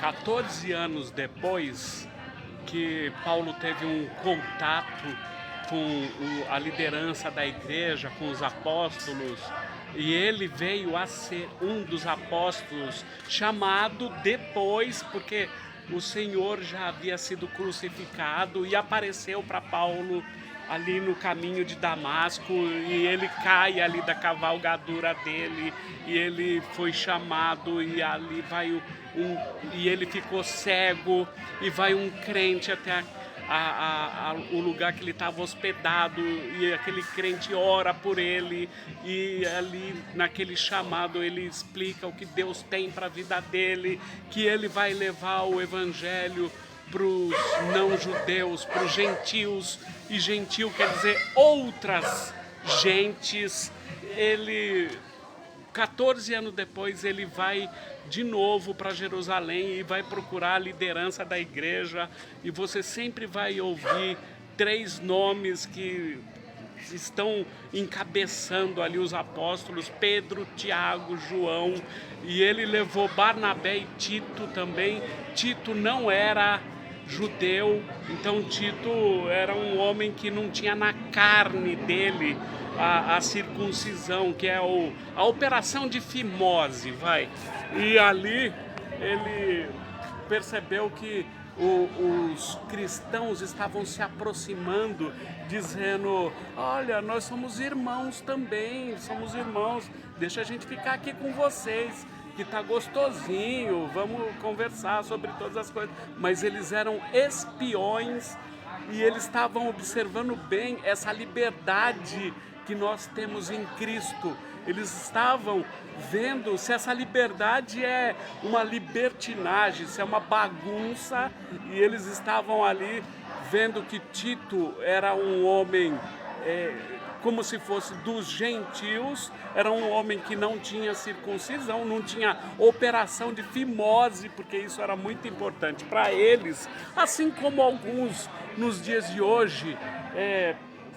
14 anos depois que Paulo teve um contato com a liderança da igreja, com os apóstolos, e ele veio a ser um dos apóstolos, chamado depois, porque o Senhor já havia sido crucificado e apareceu para Paulo ali no caminho de Damasco, e ele cai ali da cavalgadura dele, e ele foi chamado, e ali vai e ele ficou cego, e vai um crente até o lugar que ele estava hospedado, e aquele crente ora por ele, e ali naquele chamado ele explica o que Deus tem para a vida dele, que ele vai levar o evangelho para os não-judeus, para os gentios, e gentil quer dizer outras gentes. Ele, 14 anos depois, ele vai de novo para Jerusalém e vai procurar a liderança da igreja, e você sempre vai ouvir 3 nomes que estão encabeçando ali os apóstolos: Pedro, Tiago, João, e ele levou Barnabé e Tito também. Tito não era judeu, então Tito era um homem que não tinha na carne dele a circuncisão, que é a operação de fimose, e ali ele percebeu que os cristãos estavam se aproximando, dizendo: olha, nós somos irmãos também, somos irmãos, deixa a gente ficar aqui com vocês, que tá gostosinho, vamos conversar sobre todas as coisas. Mas eles eram espiões, e eles estavam observando bem essa liberdade que nós temos em Cristo. Eles estavam vendo se essa liberdade é uma libertinagem, se é uma bagunça, e eles estavam ali vendo que Tito era um homem como se fosse dos gentios, era um homem que não tinha circuncisão, não tinha operação de fimose, porque isso era muito importante para eles, assim como alguns nos dias de hoje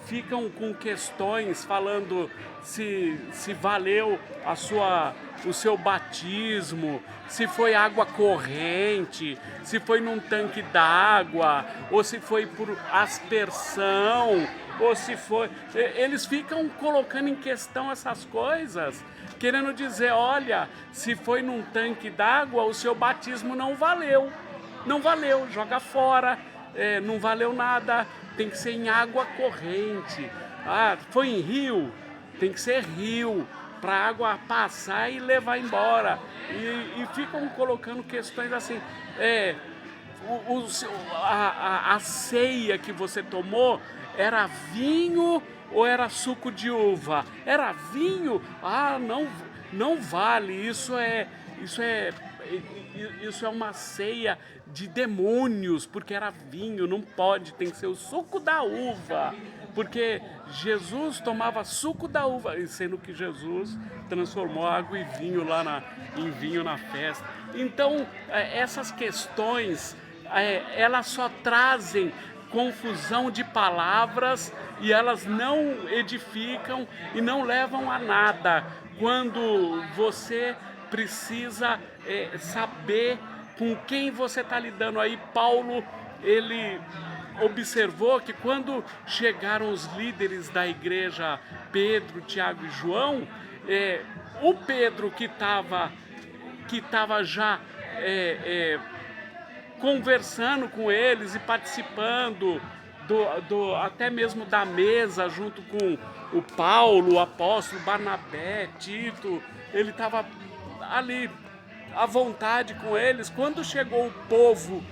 ficam com questões falando se valeu o seu batismo, se foi água corrente, se foi num tanque d'água, ou se foi por aspersão, ou se foi... Eles ficam colocando em questão essas coisas, querendo dizer: olha, se foi num tanque d'água, o seu batismo não valeu. Não valeu, joga fora, não valeu nada, tem que ser em água corrente. Ah, foi em rio, tem que ser rio, para a água passar e levar embora. E ficam colocando questões assim: a ceia que você tomou era vinho ou era suco de uva? Era vinho? Ah, não vale, isso é uma ceia de demônios, porque era vinho, não pode, tem que ser o suco da uva, porque Jesus tomava suco da uva, sendo que Jesus transformou água e vinho em vinho na festa. Então, essas questões, elas só trazem confusão de palavras, e elas não edificam e não levam a nada, quando você precisa saber com quem você está lidando. Aí Paulo, ele observou que quando chegaram os líderes da igreja, Pedro, Tiago e João, o Pedro que estava já conversando com eles e participando até mesmo da mesa, junto com o Paulo, o apóstolo, Barnabé, Tito, ele estava ali à vontade com eles. Quando chegou o povo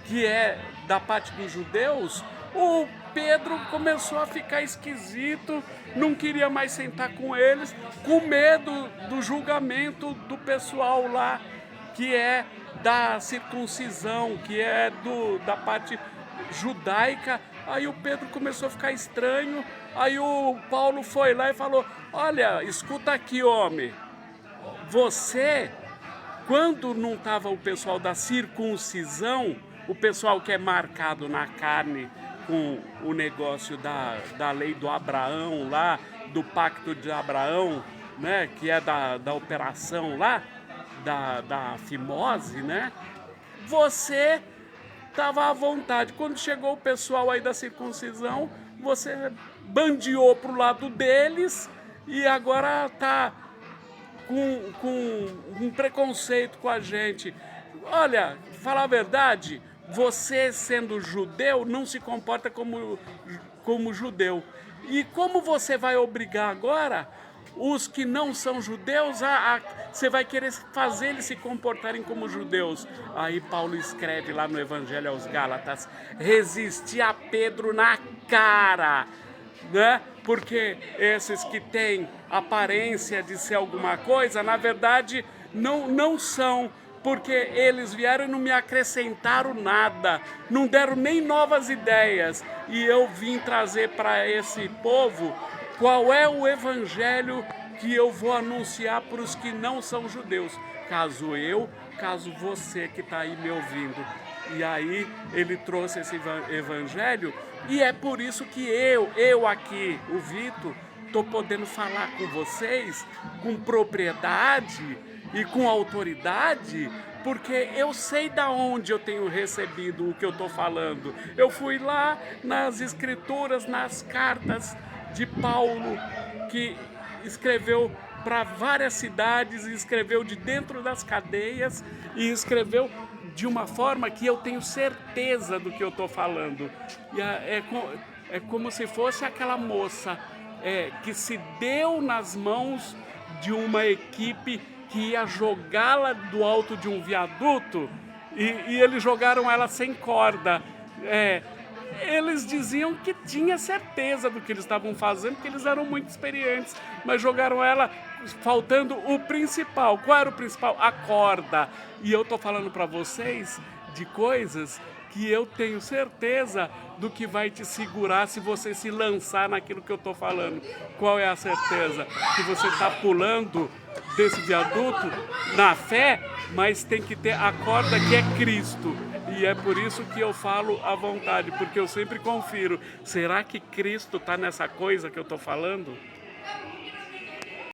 que é da parte dos judeus, o Pedro começou a ficar esquisito, não queria mais sentar com eles, com medo do julgamento do pessoal lá, que é da circuncisão, que é da parte judaica. Aí o Pedro começou a ficar estranho, aí o Paulo foi lá e falou: olha, escuta aqui, homem, você, quando não estava o pessoal da circuncisão, o pessoal que é marcado na carne com o negócio da lei do Abraão lá, do pacto de Abraão, né, que é da operação lá, da fimose, né? você estava à vontade. Quando chegou o pessoal aí da circuncisão, você bandeou para o lado deles e agora está com um preconceito com a gente. Olha, falar a verdade, você sendo judeu não se comporta como judeu. E como você vai obrigar agora os que não são judeus, você vai querer fazer eles se comportarem como judeus? Aí Paulo escreve lá no Evangelho aos Gálatas: resistir a Pedro na cara, né? Porque esses que têm aparência de ser alguma coisa, na verdade não são, porque eles vieram e não me acrescentaram nada, não deram nem novas ideias, e eu vim trazer para esse povo qual é o evangelho que eu vou anunciar para os que não são judeus, caso você que está aí me ouvindo. E aí ele trouxe esse evangelho, e é por isso que eu aqui, o Vitor, estou podendo falar com vocês com propriedade e com autoridade, porque eu sei da onde eu tenho recebido o que eu estou falando. Eu fui lá nas escrituras, nas cartas de Paulo, que escreveu para várias cidades, escreveu de dentro das cadeias e escreveu de uma forma que eu tenho certeza do que eu estou falando. E é como se fosse aquela moça que se deu nas mãos de uma equipe que ia jogá-la do alto de um viaduto, e eles jogaram ela sem corda. Eles diziam que tinha certeza do que eles estavam fazendo, porque eles eram muito experientes, mas jogaram ela faltando o principal. Qual era o principal? A corda. E eu tô falando para vocês de coisas que eu tenho certeza do que vai te segurar se você se lançar naquilo que eu tô falando. Qual é a certeza? Que você tá pulando desse viaduto na fé, mas tem que ter a corda que é Cristo. E é por isso que eu falo à vontade, porque eu sempre confiro, será que Cristo está nessa coisa que eu estou falando?